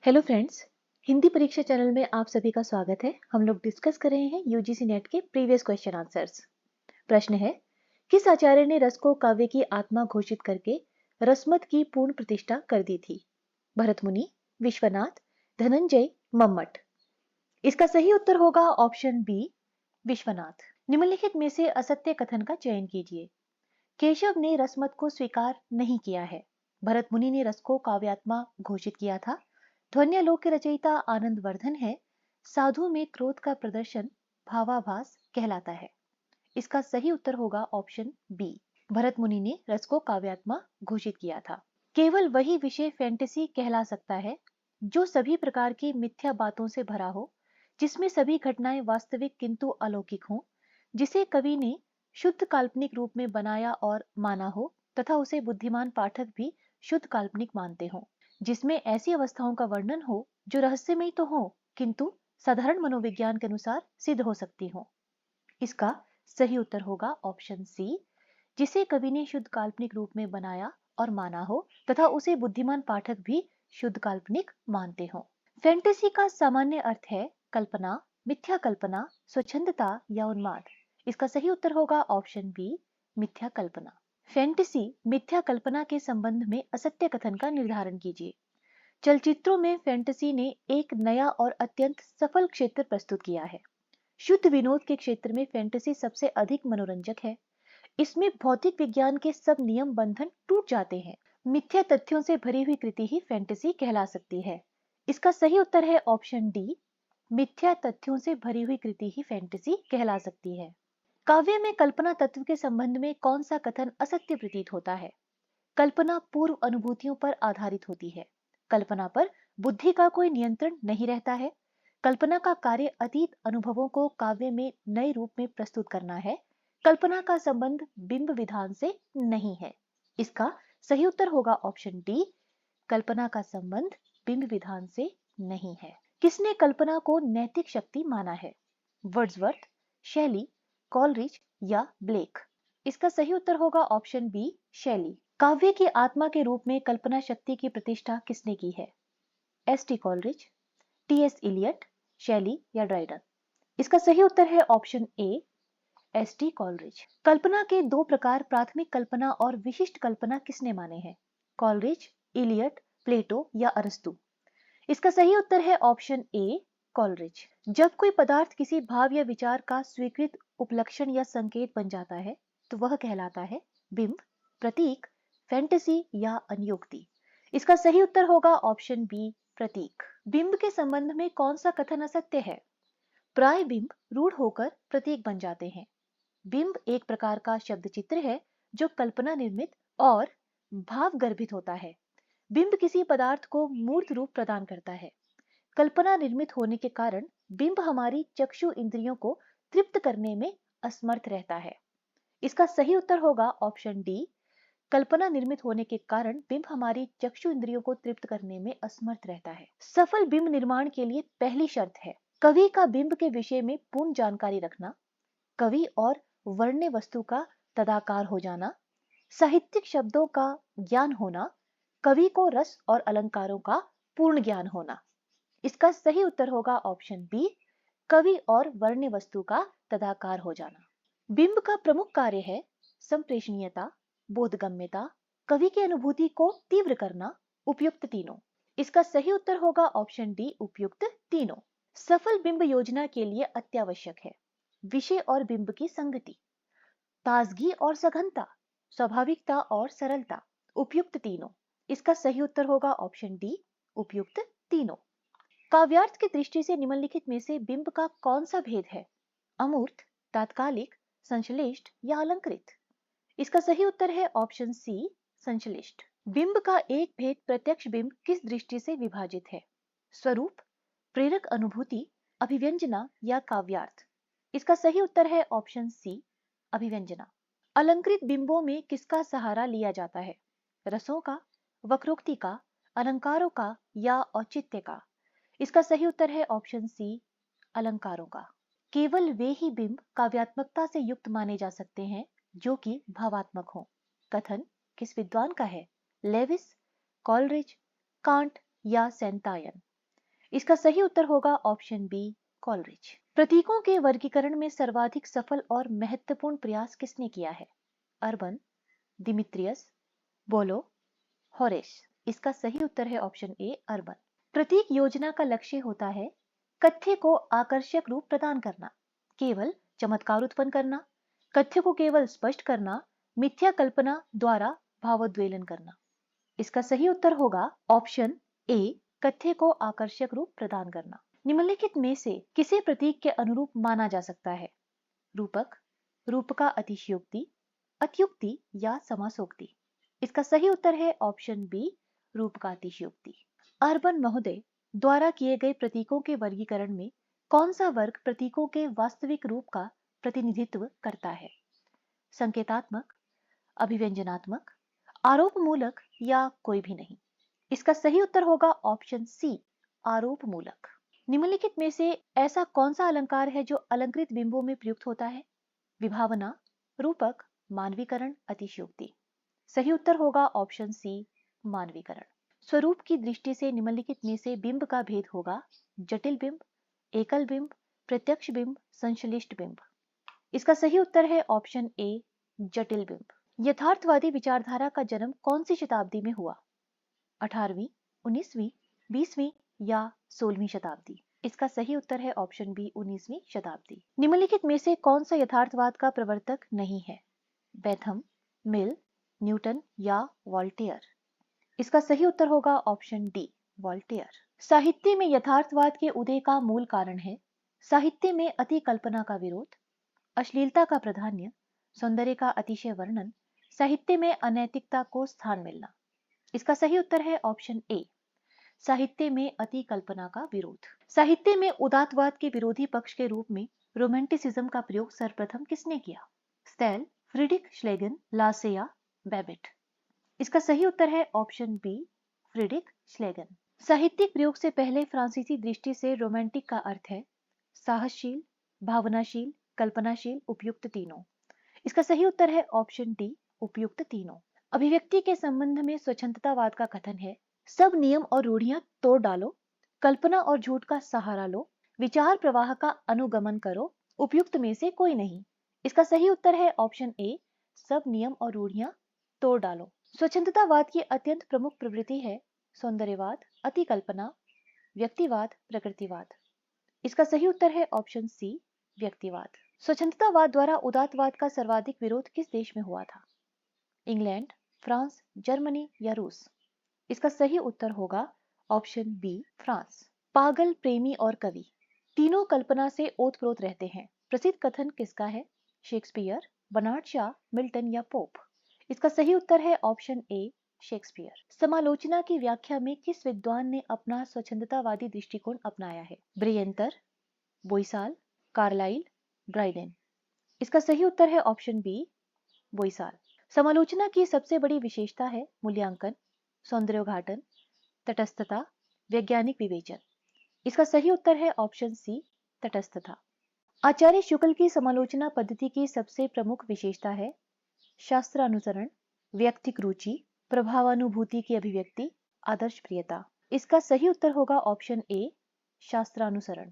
Hello friends. Hindi परीक्षा channel में आप सभी का स्वागत है। हम लोग डिस्कस कर रहे हैं यूजीसी नेट के प्रीवियस क्वेश्चन आंसर्स। प्रश्न है, किस आचार्य ने रस को काव्य की आत्मा घोषित करके रसमत की पूर्ण प्रतिष्ठा कर दी थी? भरत मुनि, विश्वनाथ, धनंजय, मम्मट। इसका सही उत्तर होगा ऑप्शन बी, विश्वनाथ। निम्नलिखित में से असत्य कथन का चयन कीजिए। केशव ने रसमत को स्वीकार नहीं किया है। भरत मुनि ने रस को काव्यात्मा घोषित किया था। ध्वन्यालोक के रचयिता आनंद वर्धन है। साधु में क्रोध का प्रदर्शन भावाभास कहलाता है। इसका सही उत्तर होगा ऑप्शन बी, भरत मुनि ने रस को काव्यात्मा घोषित किया था। केवल वही विषय फैंटेसी कहला सकता है जो सभी प्रकार की मिथ्या बातों से भरा हो, जिसमें सभी घटनाएं वास्तविक किंतु अलौकिक हों, जिसे कवि ने शुद्ध काल्पनिक रूप में बनाया और माना हो तथा उसे बुद्धिमान पाठक भी शुद्ध काल्पनिक मानते हों, जिसमें ऐसी अवस्थाओं का वर्णन हो जो रहस्यमय तो हो किंतु साधारण मनोविज्ञान के अनुसार सिद्ध हो सकती हो। इसका सही उत्तर होगा ऑप्शन सी, जिसे कवि ने शुद्ध काल्पनिक रूप में बनाया और माना हो तथा उसे बुद्धिमान पाठक भी शुद्ध काल्पनिक मानते हो। फैंटेसी का सामान्य अर्थ है कल्पना, मिथ्या कल्पना, स्वच्छंदता या उन्माद। इसका सही उत्तर होगा ऑप्शन बी, मिथ्या कल्पना। फैंटेसी मिथ्या कल्पना के संबंध में असत्य कथन का निर्धारण कीजिए। चलचित्रों में फैंटेसी ने एक नया और अत्यंत सफल क्षेत्र प्रस्तुत किया है। शुद्ध विनोद के क्षेत्र में फैंटेसी सबसे अधिक मनोरंजक है। इसमें भौतिक विज्ञान के सब नियम बंधन टूट जाते हैं। मिथ्या तथ्यों से भरी हुई कृति ही फैंटेसी कहला सकती है। इसका सही उत्तर है ऑप्शन डी, मिथ्या तथ्यों से भरी हुई कृति ही फैंटेसी कहला सकती है। काव्य में कल्पना तत्व के संबंध में कौन सा कथन असत्य प्रतीत होता है? कल्पना पूर्व अनुभूतियों पर आधारित होती है। कल्पना पर बुद्धि का कोई नियंत्रण नहीं रहता है। कल्पना का कार्य अतीत अनुभवों को काव्य में नए रूप में प्रस्तुत करना है। कल्पना का संबंध बिंब विधान से नहीं है। इसका सही उत्तर होगा ऑप्शन डी, कल्पना का संबंध बिंब विधान से नहीं है। किसने कल्पना को नैतिक शक्ति माना है? वर्ड्सवर्थ, शैली, कॉलरिज या ब्लेक। इसका सही उत्तर होगा ऑप्शन बी, शैली। काव्य की आत्मा के रूप में कल्पना शक्ति की प्रतिष्ठा किसने की है? एस.टी. Coleridge, T.S.. इलियट, शैली या ड्राइडन। इसका सही उत्तर है ऑप्शन ए, एस.टी. कॉलरिज। कल्पना के दो प्रकार प्राथमिक कल्पना और विशिष्ट कल्पना किसने माने हैं? कॉलरिज, इलियट, प्लेटो या अरस्तु। इसका सही उत्तर है ऑप्शन ए, कॉलरिज। जब कोई पदार्थ किसी भाव या विचार का स्वीकृत उपलक्षण या संकेत बन जाता है तो वह कहलाता है बिंब, प्रतीक, फैंटेसी या अनुयोक्ति। इसका सही उत्तर होगा ऑप्शन बी, प्रतीक। बिंब के संबंध में कौन सा कथन असत्य है? प्राय बिंब रूढ़ होकर प्रतीक बन जाते हैं। बिंब एक प्रकार का शब्द चित्र है जो कल्पना निर्मित और भाव गर्भित होता है। बिंब किसी पदार्थ को मूर्त रूप प्रदान करता है। कल्पना निर्मित होने के कारण बिंब हमारी चक्षु इंद्रियों को तृप्त करने में असमर्थ रहता है। इसका सही उत्तर होगा ऑप्शन डी, कल्पना निर्मित होने के कारण बिंब हमारी चक्षु इंद्रियों को तृप्त करने में असमर्थ रहता है। सफल बिंब निर्माण के लिए पहली शर्त है कवि का बिंब के विषय में पूर्ण जानकारी रखना, कवि और वर्ण्य वस्तु का तदाकार हो जाना, साहित्यिक शब्दों का ज्ञान होना, कवि को रस और अलंकारों का पूर्ण ज्ञान होना। इसका सही उत्तर होगा ऑप्शन बी, कवि और वर्ण्य वस्तु का तदाकार हो जाना। बिंब का प्रमुख कार्य है संप्रेषणीयता, बोधगम्यता, कवि की अनुभूति को तीव्र करना, उपयुक्त तीनों। इसका सही उत्तर होगा ऑप्शन डी, उपयुक्त तीनों। सफल बिंब योजना के लिए अत्यावश्यक है विषय और बिंब की संगति, ताजगी और सघनता, स्वाभाविकता और सरलता, उपयुक्त तीनों। इसका सही उत्तर होगा ऑप्शन डी, उपयुक्त तीनों। काव्यार्थ की दृष्टि से निम्नलिखित में से बिंब का कौन सा भेद है? अमूर्त, तात्कालिक, संश्लिष्ट या अलंकृत। इसका सही उत्तर है ऑप्शन सी, संश्लिष्ट। बिंब का एक भेद प्रत्यक्ष बिंब किस दृष्टि से विभाजित है? स्वरूप, प्रेरक अनुभूति, अभिव्यंजना या काव्यार्थ। इसका सही उत्तर है ऑप्शन सी, अभिव्यंजना। अलंकृत बिंबों में किसका सहारा लिया जाता है? रसों का, वक्रोक्ति का, अलंकारों का या औचित्य का। इसका सही उत्तर है ऑप्शन सी, अलंकारों का। केवल वे ही बिंब काव्यात्मकता से युक्त माने जा सकते हैं जो कि भावात्मक हो। कथन किस विद्वान का है? लेविस, कॉलरिज, कांट या सेंटायन। इसका सही उत्तर होगा ऑप्शन बी, कॉलरिज। प्रतीकों के वर्गीकरण में सर्वाधिक सफल और महत्वपूर्ण प्रयास किसने किया है? अर्बन, डिमित्रियस, बोलो, होरेस। इसका सही उत्तर है ऑप्शन ए, अर्बन। प्रतीक योजना का लक्ष्य होता है कथ्य को आकर्षक रूप प्रदान करना, केवल चमत्कार उत्पन्न करना, कथ्य को केवल स्पष्ट करना, मिथ्या कल्पना द्वारा भावोद्वेलन करना। इसका सही उत्तर होगा ऑप्शन ए, कथ्य को आकर्षक रूप प्रदान करना। निम्नलिखित में से किसे प्रतीक के अनुरूप माना जा सकता है? रूपक, रूपका अतिशयोक्ति, अत्युक्ति या समासोक्ति। इसका सही उत्तर है ऑप्शन बी, रूपका अतिशयोक्ति। अर्बन महोदय द्वारा किए गए प्रतीकों के वर्गीकरण में कौन सा वर्ग प्रतीकों के वास्तविक रूप का प्रतिनिधित्व करता है? संकेतात्मक, अभिव्यंजनात्मक, आरोप मूलक या कोई भी नहीं। इसका सही उत्तर होगा ऑप्शन सी, आरोप मूलक। निम्नलिखित में से ऐसा कौन सा अलंकार है जो अलंकृत बिंबों में प्रयुक्त होता है? विभावना, रूपक, मानवीकरण, अतिशयोक्ति। सही उत्तर होगा ऑप्शन सी, मानवीकरण। स्वरूप की दृष्टि से निम्नलिखित में से बिंब का भेद होगा जटिल बिंब, एकल बिंब, प्रत्यक्ष बिंब, संश्लिष्ट बिंब। इसका सही उत्तर है ऑप्शन ए, जटिल बिंब। यथार्थवादी विचारधारा का जन्म कौन सी शताब्दी में हुआ? 18वीं, 19वीं, 20वीं या 16वीं शताब्दी। इसका सही उत्तर है ऑप्शन बी, 19वीं शताब्दी। निम्नलिखित में से कौन सा यथार्थवाद का प्रवर्तक नहीं है? बेथम, मिल, न्यूटन या वॉल्टेयर। इसका सही उत्तर होगा ऑप्शन डी, वॉल्टेयर। साहित्य में यथार्थवाद के उदय का मूल कारण है साहित्य में अति कल्पना का विरोध, अश्लीलता का प्राधान्य, सौंदर्य का अतिशय वर्णन, साहित्य में अनैतिकता को स्थान मिलना। इसका सही उत्तर है ऑप्शन ए, साहित्य में अति कल्पना का विरोध। साहित्य में उदात्तवाद के विरोधी पक्ष के रूप में रोमांटिसिज्म का प्रयोग सर्वप्रथम किसने किया? स्टेल, फ्रीडरिख श्लेगन, लासेया, बेबिट। इसका सही उत्तर है ऑप्शन बी, फ्रीडरिख श्लेगन। साहित्यिक प्रयोग से पहले फ्रांसीसी दृष्टि से रोमांटिक का अर्थ है साहसशील, भावनाशील, कल्पनाशील, उपयुक्त तीनों। इसका सही उत्तर है ऑप्शन डी, उपयुक्त तीनों। अभिव्यक्ति के संबंध में स्वच्छंदतावाद का कथन है सब नियम और रूढ़ियां तोड़ डालो, कल्पना और झूठ का सहारा लो, विचार प्रवाह का अनुगमन करो, उपयुक्त में से कोई नहीं। इसका सही उत्तर है ऑप्शन ए, सब नियम और रूढ़ियां तोड़ डालो। स्वच्छंदतावाद की अत्यंत प्रमुख प्रवृत्ति है सौंदर्यवाद, अति कल्पना, व्यक्तिवाद, प्रकृतिवाद। इसका सही उत्तर है ऑप्शन सी, व्यक्तिवाद। स्वच्छंदतावाद द्वारा उदात्तवाद का सर्वाधिक विरोध किस देश में हुआ था? इंग्लैंड, फ्रांस, जर्मनी या रूस। इसका सही उत्तर होगा ऑप्शन बी, फ्रांस। पागल, प्रेमी और कवि तीनों कल्पना से ओतप्रोत रहते हैं। प्रसिद्ध कथन किसका है? शेक्सपियर, बर्नार्ड शॉ, मिल्टन या पोप। इसका सही उत्तर है ऑप्शन ए, शेक्सपियर। समालोचना की व्याख्या में किस विद्वान ने अपना स्वच्छंदतावादी दृष्टिकोण अपनाया है? ब्रियंतर, बोइसाल, कार्लाइल, ड्राइडेन। इसका सही उत्तर है ऑप्शन बी, बोइसाल। समालोचना की सबसे बड़ी विशेषता है मूल्यांकन, सौंदर्योद्घाटन, तटस्थता, वैज्ञानिक विवेचन। इसका सही उत्तर है ऑप्शन सी, तटस्थता। आचार्य शुक्ल की समालोचना पद्धति की सबसे प्रमुख विशेषता है शास्त्रानुसरण, व्यक्तिक रुचि, प्रभावानुभूति की अभिव्यक्ति, आदर्श प्रियता। इसका सही उत्तर होगा ऑप्शन ए, शास्त्रानुसरण।